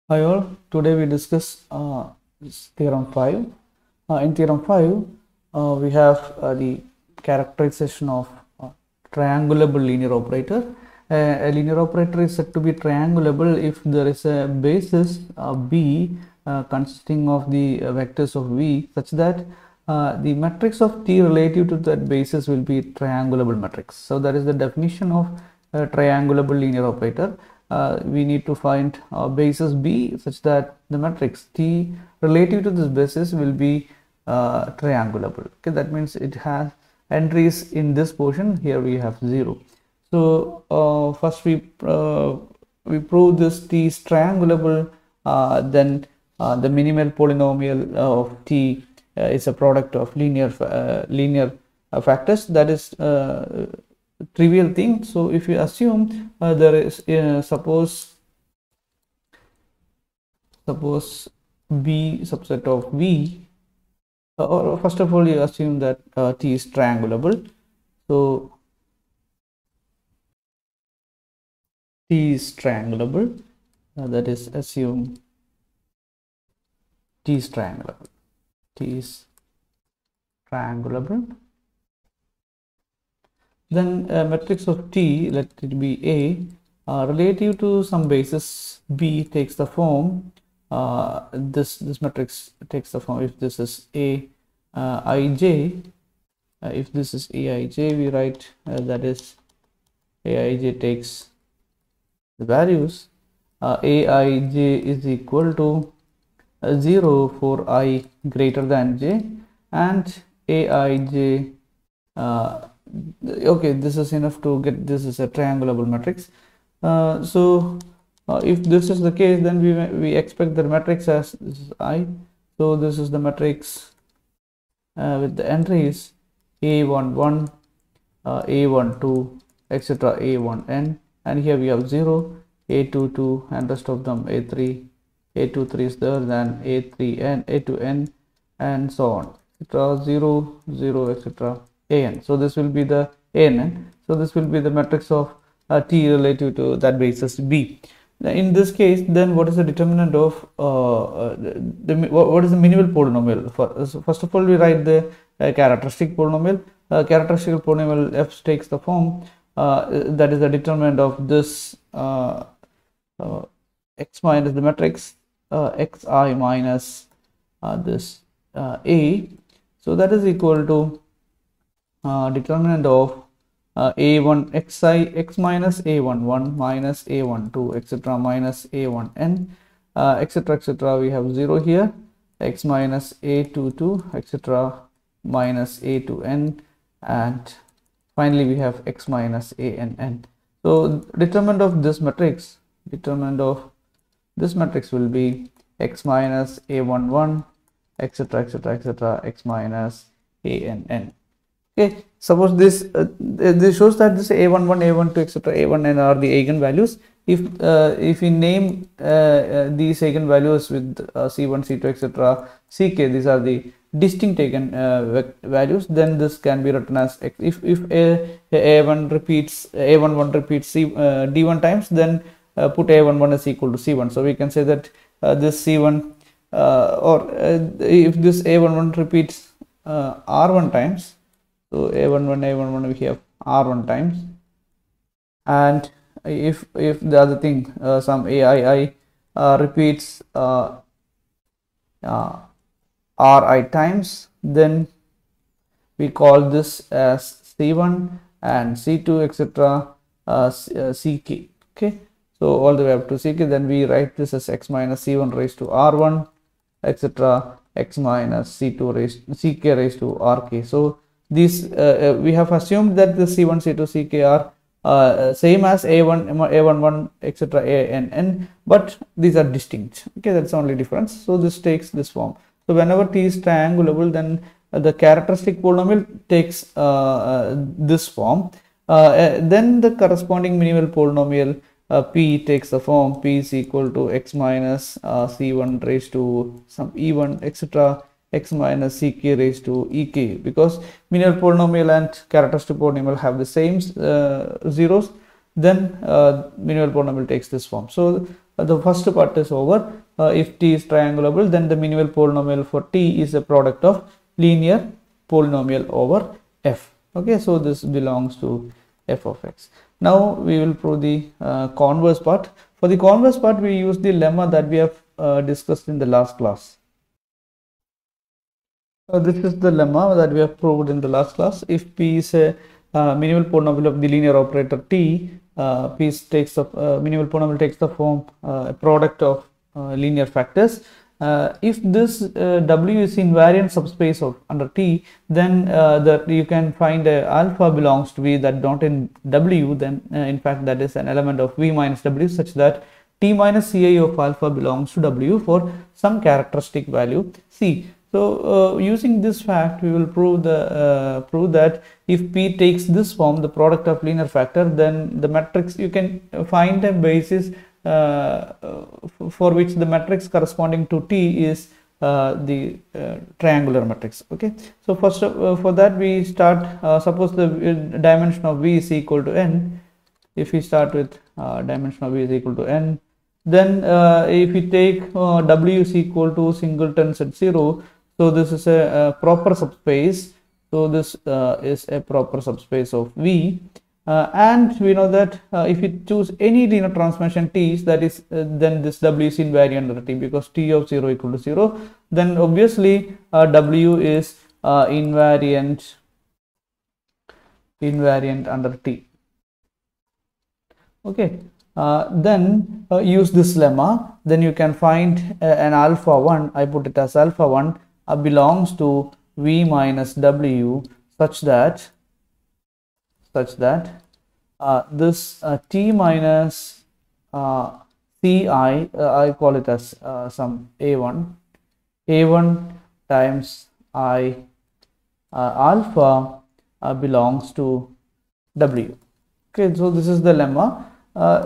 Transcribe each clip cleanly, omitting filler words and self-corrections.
Hi all, today we discuss theorem 5. In theorem 5, we have the characterization of triangulable linear operator. A linear operator is said to be triangulable if there is a basis B consisting of the vectors of V such that the matrix of T relative to that basis will be triangulable matrix. So that is the definition of a triangulable linear operator. We need to find basis B such that the matrix T relative to this basis will be triangulable. Okay, that means it has entries in this portion. Here we have 0. So first we prove this T is triangulable. Then the minimal polynomial of T is a product of linear factors. That is trivial thing. So if you assume there is suppose B subset of V, or first of all you assume that T is triangulable. So T is triangulable, that is assume T is triangulable. T is triangulable. Then matrix of T, let it be A, relative to some basis B takes the form, this matrix takes the form, if this is A ij, if this is Aij, we write that is Aij takes the values Aij is equal to 0 for I greater than j, and Aij okay, this is enough to get this is a triangulable matrix. So if this is the case, then we expect the matrix as this is I. So this is the matrix with the entries A11, A12, etc. A1n, and here we have 0, A22, and rest of them A3. A23 is there, then A3n, A2n, and so on, etc. 0, 0, etc. An. So this will be the An. So this will be the matrix of T relative to that basis B. In this case, then what is the determinant of what is the minimal polynomial? First of all, we write the characteristic polynomial. Characteristic polynomial f takes the form that is the determinant of this x minus the matrix xi minus this A. So that is equal to determinant of a1 xi x minus a11 minus a12 etc minus a1n etc etc. We have 0 here, x minus a22 etc minus a2n, and finally we have x minus ann. So determinant of this matrix will be x minus a11 etc etc etc x minus ann. Okay, suppose this shows that this a11, a12, etc., a1n are the eigenvalues. If we name these eigenvalues with c1, c2, etc., ck, these are the distinct eigenvalues, then this can be written as x. If a11 repeats d1 times, then put a11 is equal to c1. So we can say that this c1 if this a11 repeats r1 times. So a11 we have r1 times, and if the other thing some aii repeats ri times, then we call this as c1 and c2 etc ck. Okay, so all the way up to ck, then we write this as x minus c1 raised to r1 etc x minus c2 raised ck raised to rk. So these we have assumed that the c1, c2, ck are same as a1, a11 etc ann, but these are distinct. Okay, that's the only difference. So this takes this form. So whenever T is triangulable, then the characteristic polynomial takes this form. Then the corresponding minimal polynomial P takes the form P is equal to x minus c1 raised to some e1 etc x minus ck raised to ek, because minimal polynomial and characteristic polynomial have the same zeros, then minimal polynomial takes this form. So the first part is over. If t is triangulable, then the minimal polynomial for t is a product of linear polynomial over f. Okay, so this belongs to f of x. Now we will prove the converse part. For the converse part, we use the lemma that we have discussed in the last class. This is the lemma that we have proved in the last class. If p is a minimal polynomial of the linear operator t, p takes the minimal polynomial takes the form a product of linear factors. If this w is invariant subspace of under t, then that you can find alpha belongs to v that not in w, then in fact that is an element of v minus w, such that t minus ci of alpha belongs to w for some characteristic value c. So using this fact, we will prove that if p takes this form, the product of linear factor, then the matrix, you can find a basis for which the matrix corresponding to t is the triangular matrix. Okay, so first for that we start, suppose the dimension of v is equal to n. If we start with dimension of v is equal to n, then if we take w is equal to singleton set 0, so this is a proper subspace. So this is a proper subspace of v. And we know that if we choose any linear transformation t, that is then this w is invariant under t, because t of 0 equal to 0, then obviously w is invariant under t. Okay, then use this lemma, then you can find an alpha 1, I put it as alpha 1 belongs to v minus w, such that this t minus ci, I call it as some a1 times I alpha belongs to w. Okay, so this is the lemma.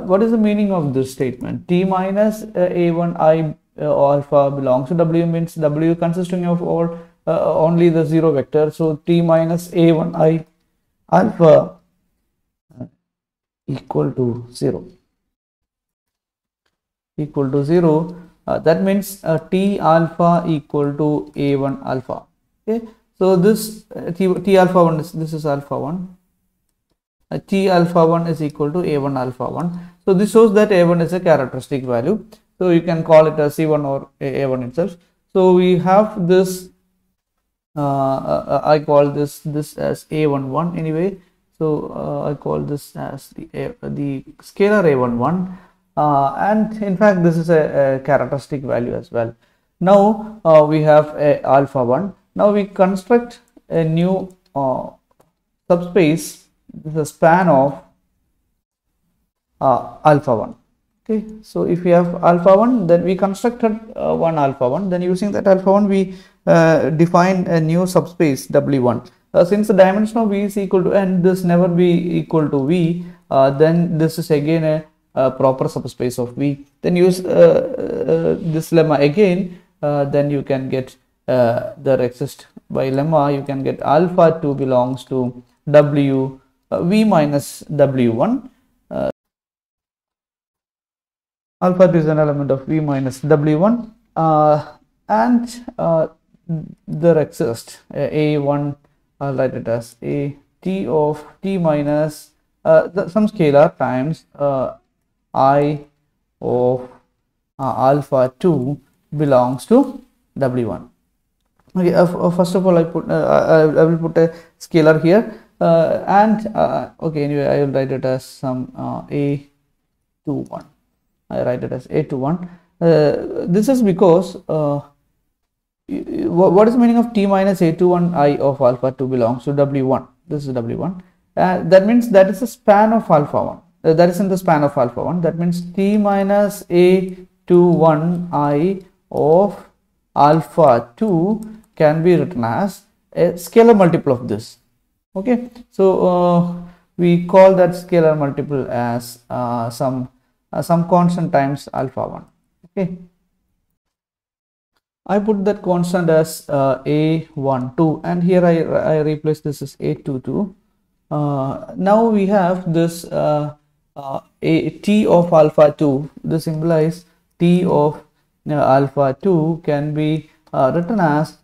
What is the meaning of this statement? T minus a1 I alpha belongs to w means w consisting of all only the 0 vector. So t minus a1 I alpha equal to 0. That means t alpha equal to a1 alpha. Okay, so this t alpha 1 is, this is alpha 1. T alpha 1 is equal to a1 alpha 1. So this shows that a1 is a characteristic value. So you can call it as c1 or a1 itself. So we have this. I call this as a11 anyway. So I call this as the scalar a11, and in fact this is a characteristic value as well. Now we have a alpha 1. Now we construct a new subspace. This is a span of alpha 1. Okay, so if we have alpha 1, then we constructed one alpha 1. Then using that alpha 1, we define a new subspace w1. Since the dimension of v is equal to n, this never be equal to v. Then this is again a proper subspace of v. Then use this lemma again. Then you can get there exist by lemma. You can get alpha 2 belongs to w v minus w1. Alpha 2 is an element of v minus w1, and there exists a1. I'll write it as a t of t minus some scalar times I of alpha 2 belongs to w1. Okay, first of all I will put a scalar here, and okay, anyway I will write it as some a21. I write it as a21. This is because what is the meaning of t minus a21 I of alpha 2 belongs to w1? This is w1. That means that is a span of alpha 1. That is in the span of alpha 1. That means t minus a21 I of alpha 2 can be written as a scalar multiple of this. Okay, so we call that scalar multiple as some constant times alpha 1. Okay, I put that constant as a12, and here I replace this as a22. Now we have this a t of alpha 2, this implies t of alpha 2 can be written as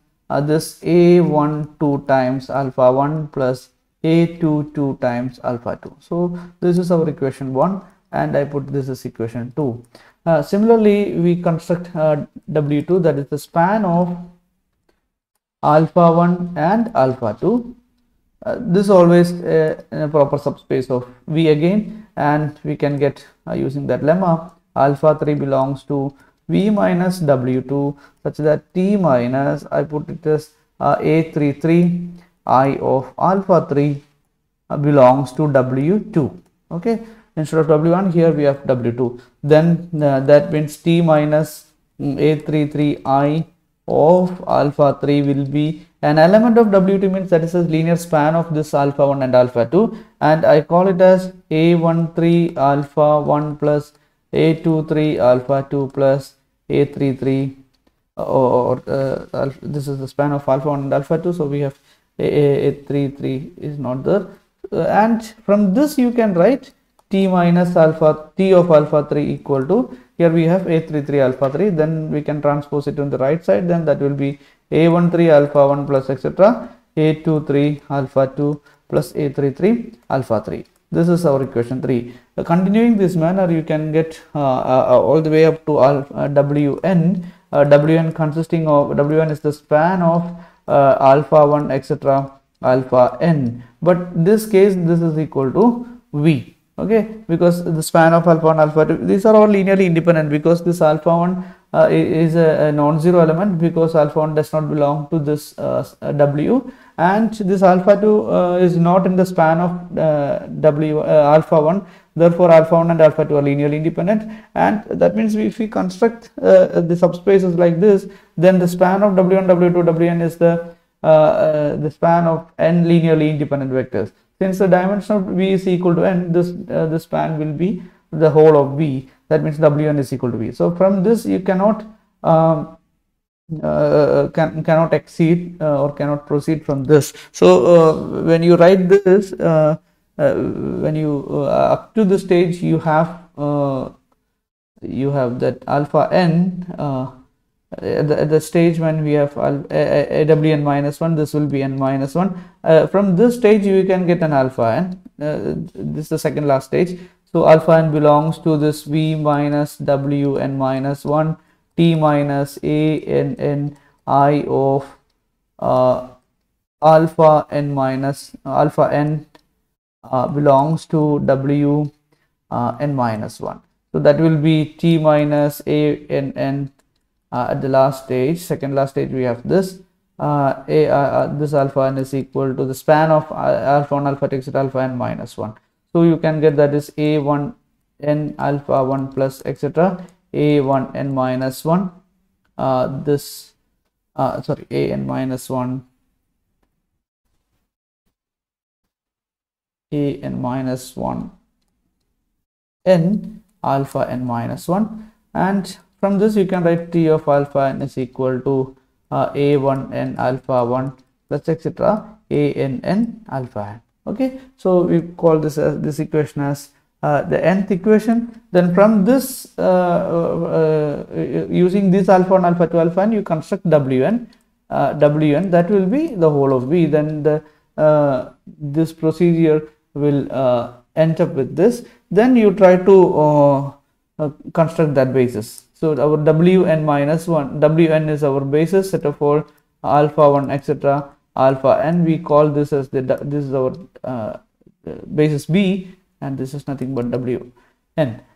this a1 2 times alpha 1 plus a2 2 times alpha 2. So this is our equation 1, and I put this as equation 2. Similarly, we construct W2, that is the span of alpha 1 and alpha 2. This is always in a proper subspace of V again, and we can get using that lemma, alpha 3 belongs to V minus W2 such that T minus, I put it as A33 I of alpha 3 belongs to W2. Okay, instead of W1 here we have W2. Then that means T minus A33 I of alpha 3 will be an element of W2, means that is a linear span of this alpha 1 and alpha 2, and I call it as A13 alpha 1 plus A23 alpha 2 plus A33, this is the span of alpha 1 and alpha 2, so we have A33 is not there, and from this you can write T minus alpha T of alpha 3 equal to, here we have A33 alpha 3, then we can transpose it on the right side, then that will be A13 alpha 1 plus etc. A23 alpha 2 plus A33 alpha 3. This is our equation 3. Continuing this manner, you can get all the way up to Wn. Wn consisting of, Wn is the span of alpha 1 etc. alpha n, but in this case this is equal to V. Okay, because the span of alpha 1 alpha 2, these are all linearly independent, because this alpha 1 is a non-zero element, because alpha 1 does not belong to this W, and this alpha 2 is not in the span of W alpha 1, therefore alpha 1 and alpha 2 are linearly independent, and that means if we construct the subspaces like this, then the span of W1 W2 Wn is the span of n linearly independent vectors. Since the dimension of V is equal to n, this span will be the whole of V. That means Wn is equal to V. So from this you cannot cannot exceed or cannot proceed from this. So when you write this, when you up to the stage you have that alpha n. At the stage when we have Wn minus 1, this will be n minus 1. From this stage you can get an alpha n. This is the second last stage. So alpha n belongs to this V minus Wn minus 1 T minus a n n I of alpha n minus alpha n belongs to W n minus 1. So that will be T minus a n n. At the last stage, second last stage, we have this this alpha n is equal to the span of alpha 1 alpha 2 etc. alpha n minus 1. So you can get that is a1 n alpha 1 plus etc. a1 n minus 1 this sorry a n minus 1 a n minus 1 n alpha n minus 1, and from this you can write T of alpha n is equal to a1 n alpha 1 plus etc. a n n alpha n. Okay, so we call this as this equation as the nth equation. Then from this using this alpha 1 alpha 2 alpha n, you construct Wn that will be the whole of V. Then the this procedure will end up with this. Then you try to construct that basis. So our Wn minus 1, Wn is our basis set of all alpha 1 etc. alpha n. We call this as this is our basis B, and this is nothing but Wn.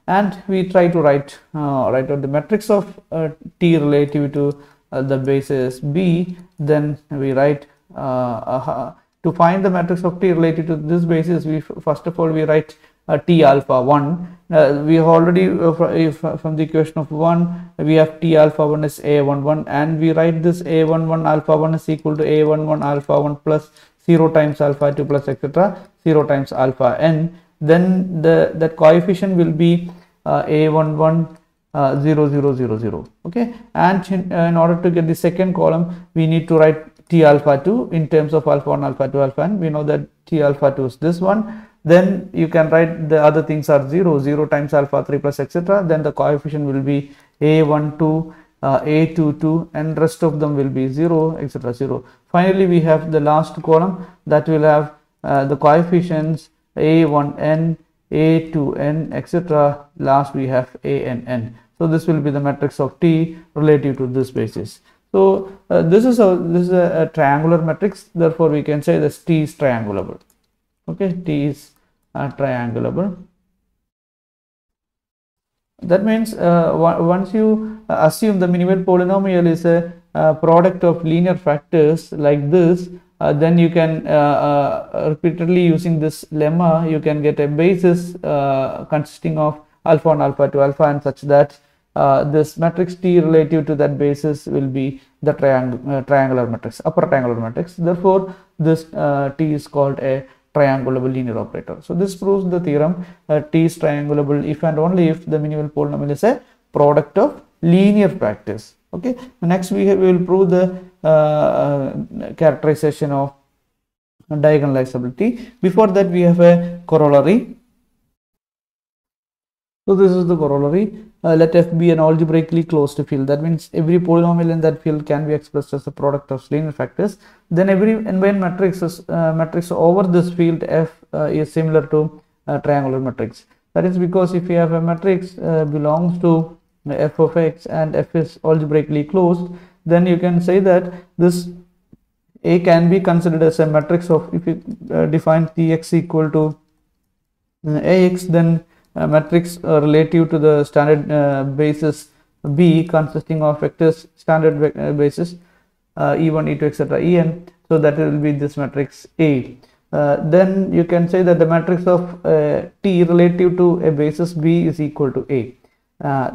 And we try to write out the matrix of T relative to the basis B. Then we write to find the matrix of T relative to this basis. We first of all we write T alpha 1. We have already from the equation of 1 we have T alpha 1 is a11, and we write this a11 alpha 1 is equal to a11 alpha 1 plus 0 times alpha 2 plus etc. 0 times alpha n. Then that coefficient will be a11 0 0 0 0. Okay, and in order to get the second column we need to write T alpha 2 in terms of alpha 1 alpha 2 alpha n. We know that T alpha 2 is this one. then you can write the other things are 0, 0 times alpha 3 plus etc. Then the coefficient will be a12, a22, and rest of them will be 0, etc. 0. Finally, we have the last column that will have the coefficients a1n, a2n, etc. Last we have a and n. So this will be the matrix of T relative to this basis. So this is a triangular matrix. Therefore, we can say that T is triangulable. Okay, T is triangulable. That means once you assume the minimal polynomial is a product of linear factors like this, then you can repeatedly using this lemma, you can get a basis consisting of alpha 1, alpha 2, alpha n, such that this matrix T relative to that basis will be the triangular matrix, upper triangular matrix. Therefore, this T is called a triangulable linear operator. So this proves the theorem T is triangulable if and only if the minimal polynomial is a product of linear factors. Okay. Next we will prove the characterization of diagonalizability. Before that, we have a corollary. So this is the corollary. Let F be an algebraically closed field. That means every polynomial in that field can be expressed as a product of linear factors. Then every n matrix over this field F is similar to triangular matrix. That is because if you have a matrix belongs to f of x and f is algebraically closed, then you can say that this A can be considered as a matrix of, if you define Tx equal to Ax, then matrix relative to the standard basis B consisting of vectors standard basis e1, e2, etc. en. So that will be this matrix A. Then you can say that the matrix of T relative to a basis B is equal to A.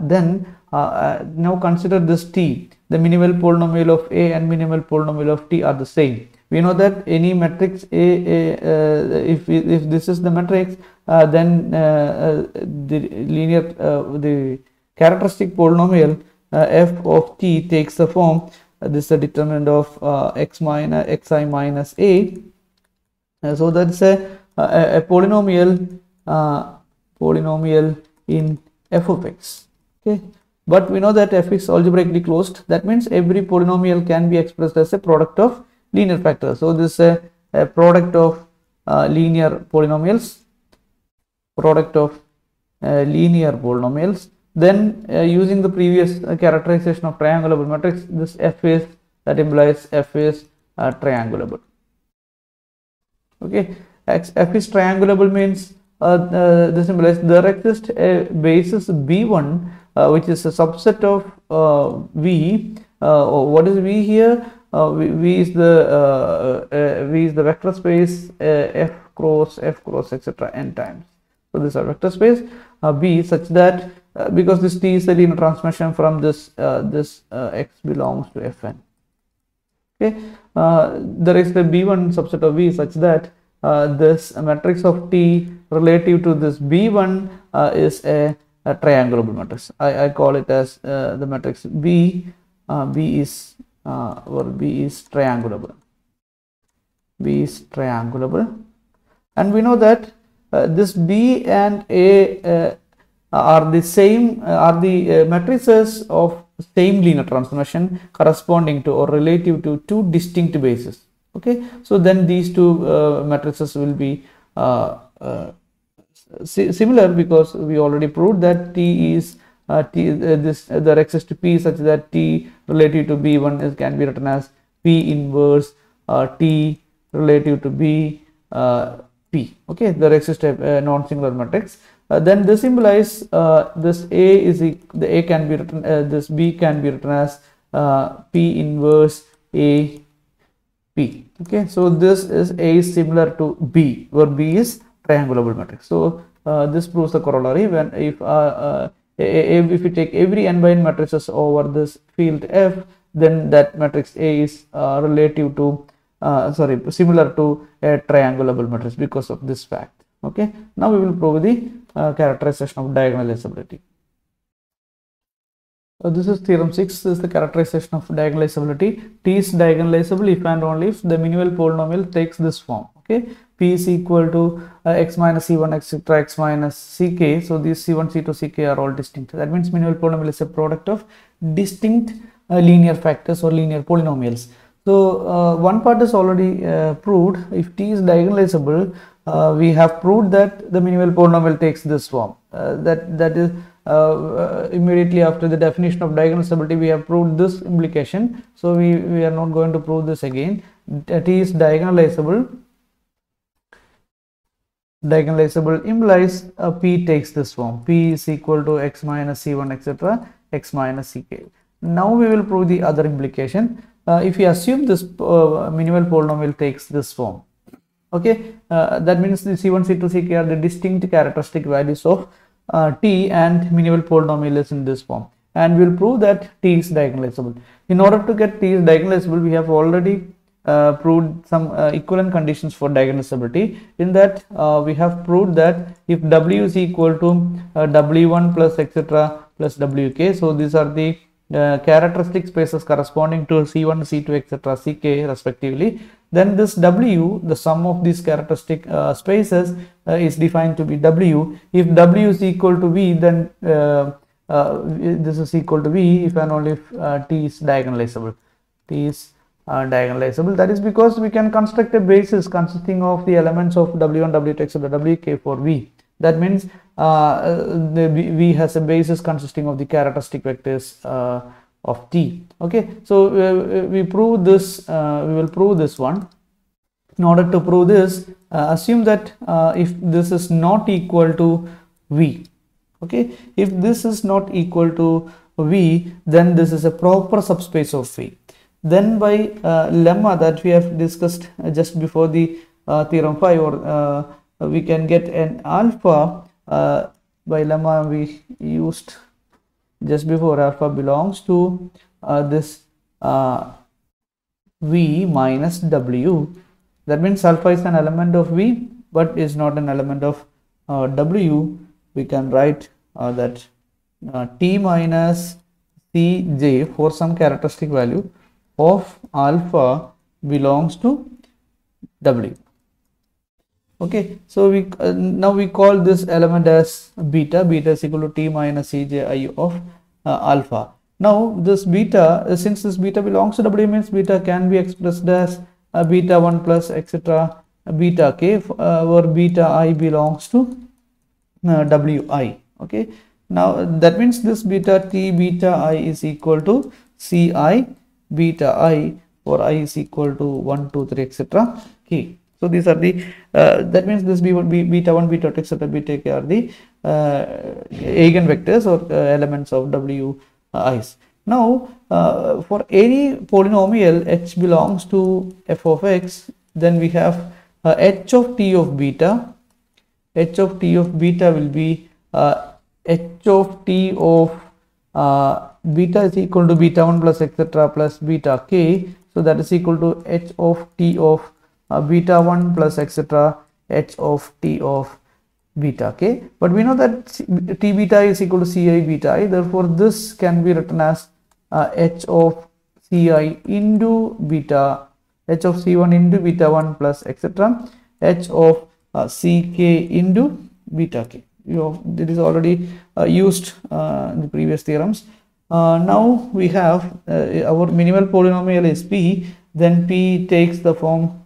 Then now consider this T. The minimal polynomial of A and minimal polynomial of T are the same. We know that any matrix if this is the matrix, then the characteristic polynomial f of T takes the form this is the determinant of xi minus a. So that's a polynomial in f of x. Okay, but we know that f is algebraically closed. That means every polynomial can be expressed as a product of linear factors. So this is a product of linear polynomials. Then using the previous characterization of triangulable matrix, this f is, that implies f is triangulable. Okay, f is triangulable means this implies there exists a basis b1 which is a subset of v. What is v here? V is the vector space f cross etc. n times. So this is a vector space B such that because this T is a linear transformation from this x belongs to Fn. Okay, there is the B1 subset of V such that this matrix of T relative to this B1 is a triangulable matrix. I call it as the matrix B. B is triangulable. B is triangulable, and we know that this B and A are the same, matrices of same linear transformation corresponding to or relative to two distinct bases. Okay, so then these two matrices will be similar, because we already proved that T is there exists P such that T relative to B1 can be written as P inverse T relative to B P. Okay, there exists a non-singular matrix. Then this implies this A is the A can be written this B can be written as P inverse A P. Okay, so this is A is similar to B, where B is triangulable matrix. So this proves the corollary. When if you take every n by n matrices over this field F, then that matrix A is relative to similar to a triangulable matrix because of this fact. Okay, now we will prove the characterization of diagonalizability. This is theorem 6. This is the characterization of diagonalizability. T is diagonalizable if and only if the minimal polynomial takes this form. Okay, p is equal to x minus c1 etc. x minus ck. So these c1, c2, ck are all distinct. That means minimal polynomial is a product of distinct linear factors or linear polynomials. So one part is already proved. If t is diagonalizable, we have proved that the minimal polynomial takes this form. That is immediately after the definition of diagonalizability, we have proved this implication. So we are not going to prove this again. T is diagonalizable. Diagonalizable implies p takes this form. P is equal to x minus c1 etc. x minus ck. Now we will prove the other implication. If we assume this minimal polynomial takes this form, okay, that means the c1, c2, ck are the distinct characteristic values of t, and minimal polynomial is in this form, and we will prove that t is diagonalizable. In order to get t is diagonalizable, we have already proved some equivalent conditions for diagonalizability. In that we have proved that if w is equal to w1 plus etc. plus wk, so these are the characteristic spaces corresponding to c1, c2 etc. ck respectively, then this w, the sum of these characteristic spaces is defined to be w. If w is equal to v, then this is equal to v if and only if t is diagonalizable. T is diagonalizable. That is because we can construct a basis consisting of the elements of w1, w2 etc. wk for v. That means v has a basis consisting of the characteristic vectors of t. Okay, so we prove this. We will prove this one. In order to prove this, assume that if this is not equal to v, okay, if this is not equal to v, then this is a proper subspace of v. Then by lemma that we have discussed just before the theorem 5, or we can get an alpha by lemma we used just before. Alpha belongs to this v minus w. That means alpha is an element of v but is not an element of w. We can write that t minus cj for some characteristic value of alpha belongs to w. Okay, so we now we call this element as beta. Beta is equal to t minus cji of alpha. Now this beta, since this beta belongs to w, means beta can be expressed as beta 1 plus etc. beta k, where beta I belongs to wi. Okay, now that means this beta t beta I is equal to ci beta I, or I is equal to 1, 2, 3 etc. k. So these are the that means this beta 1, beta 2 etc. beta k are the eigenvectors or elements of wi's. Now for any polynomial h belongs to f of x, then we have h of t of beta. H of t of beta will be h of t of beta is equal to beta 1 plus etc. plus beta k. So that is equal to h of t of beta 1 plus etc. h of t of beta k. But we know that t beta is equal to ci beta I. Therefore this can be written as h of ci into beta, h of c1 into beta 1 plus etc. h of ck into beta k. It is already used in the previous theorems. Now we have our minimal polynomial is p. Then p takes the form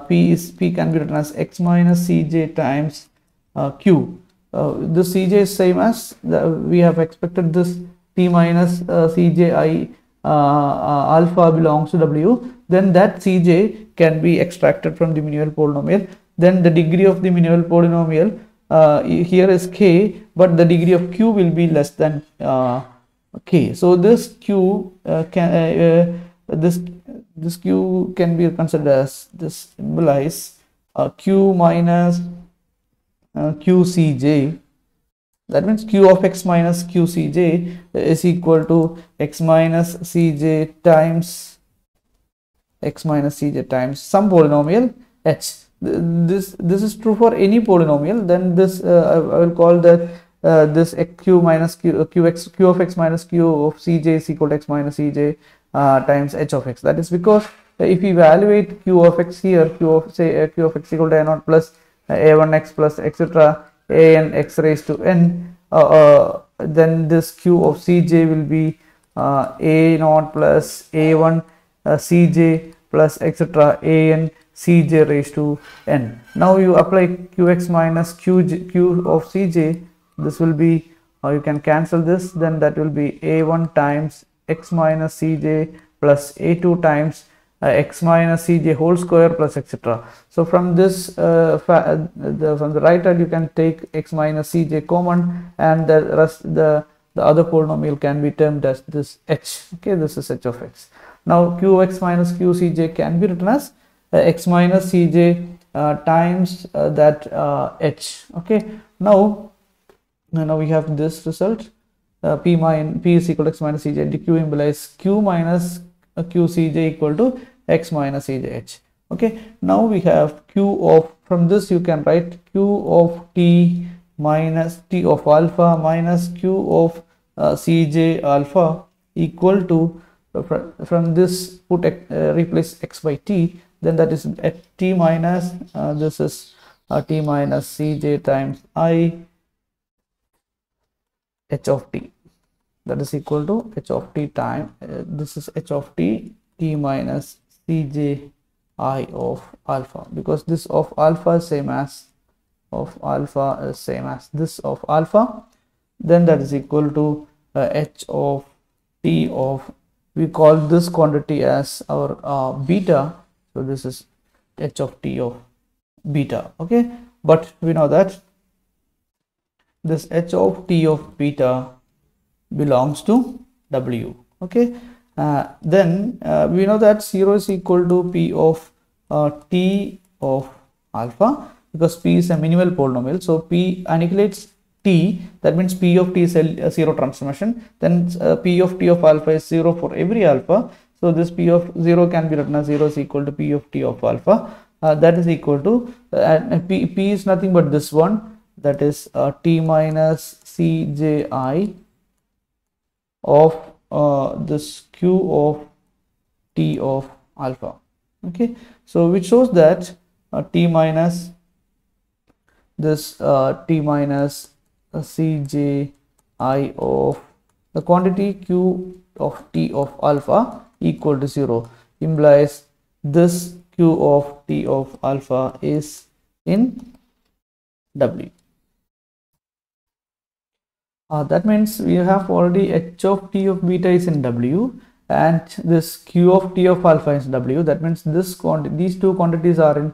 p can be written as x minus cj times q. This cj is same as we have expected this t minus cji alpha belongs to w. Then that cj can be extracted from the minimal polynomial. Then the degree of the minimal polynomial here is k, but the degree of q will be less than k. So this q this q can be considered as, this implies q minus qcj. That means q of x minus qcj is equal to x minus cj times some polynomial h. This is true for any polynomial. Then this I will call that this q minus q of x minus q of cj is equal to x minus cj times h of x. That is because if we evaluate q of x here, q of x equal to a naught plus a1x plus etc a n x raised to n, then this q of cj will be a naught plus a1 cj plus etc a n cj raised to n. Now you apply qx minus q of cj, this will be, you can cancel this, then that will be a1 times x minus cj plus a2 times x minus cj whole square plus etc. So from this from the right side you can take x minus cj common, and the rest, the other polynomial can be termed as this h. Okay, this is h of x. Now qx minus qcj can be written as x minus cj times that h. Okay, now we have this result, p is equal to x minus cj into q implies q minus qcj equal to x minus cjh. Okay, now we have q of, from this you can write q of t minus t of alpha minus q of cj alpha equal to, from this put replace x by t, then that is at t minus this is t minus cj times I h of t, that is equal to h of t time this is h of t t minus cj I of alpha, because this of alpha is same as this of alpha, then that is equal to h of t of, we call this quantity as our beta, so this is h of t of beta. Okay, but we know that this h of t of beta belongs to w. Okay, then we know that 0 is equal to p of t of alpha, because p is a minimal polynomial, so p annihilates t, that means p of t is a zero transformation, then p of t of alpha is 0 for every alpha, so this p of 0 can be written as 0 is equal to p of t of alpha, that is equal to p is nothing but this one, that is t minus cji of this q of t of alpha. Okay, so which shows that t minus this t minus cj I of the quantity q of t of alpha equal to 0 implies this q of t of alpha is in w. That means we have already h of t of beta is in w, and this q of t of alpha is w. That means this these two quantities are in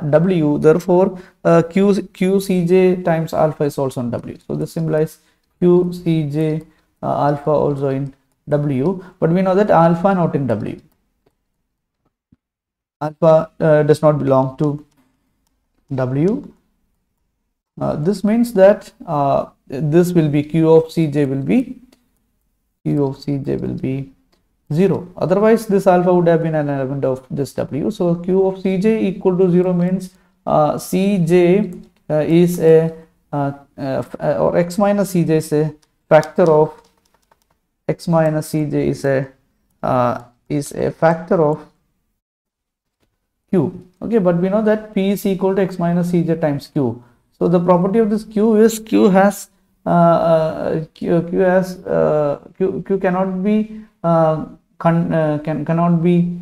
w. Therefore, qcj times alpha is also in w. So this implies qcj alpha also in w. But we know that alpha not in w. Alpha does not belong to w. This means that this will be q of cj will be 0. Otherwise, this alpha would have been an element of this w. So q of cj equal to 0 means cj is a or x minus cj is a factor of x minus cj is a factor of q. Okay, but we know that p is equal to x minus cj times q. So the property of this q is q cannot be cannot be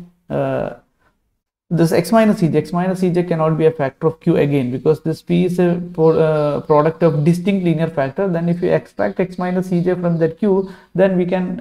this x minus cj cannot be a factor of q again, because this p is a product of distinct linear factor. Then if you extract x minus cj from that q, then we can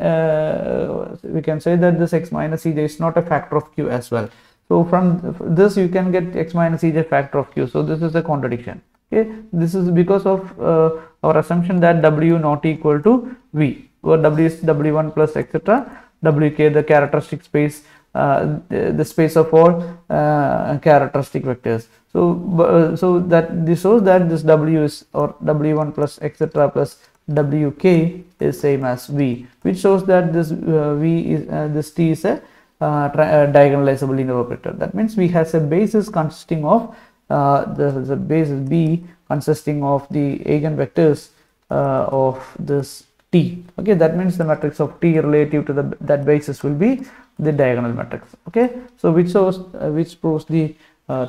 say that this x minus cj is not a factor of q as well. So from this you can get x minus cj factor of q. So this is a contradiction. Okay, this is because of our assumption that w not equal to v, where w is w1 plus etc, wk the characteristic space, the space of all characteristic vectors. So that this shows that this w is, or w1 plus etc plus wk is same as v, which shows that this v is this t is a diagonalizable linear operator. That means we has a basis consisting of the basis b consisting of the eigenvectors of this T. Okay, that means the matrix of T relative to that basis will be the diagonal matrix. Okay, so which proves the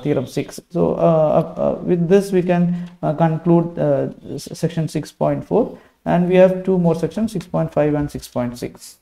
theorem 6. So with this we can conclude section 6.4, and we have two more sections, 6.5 and 6.6.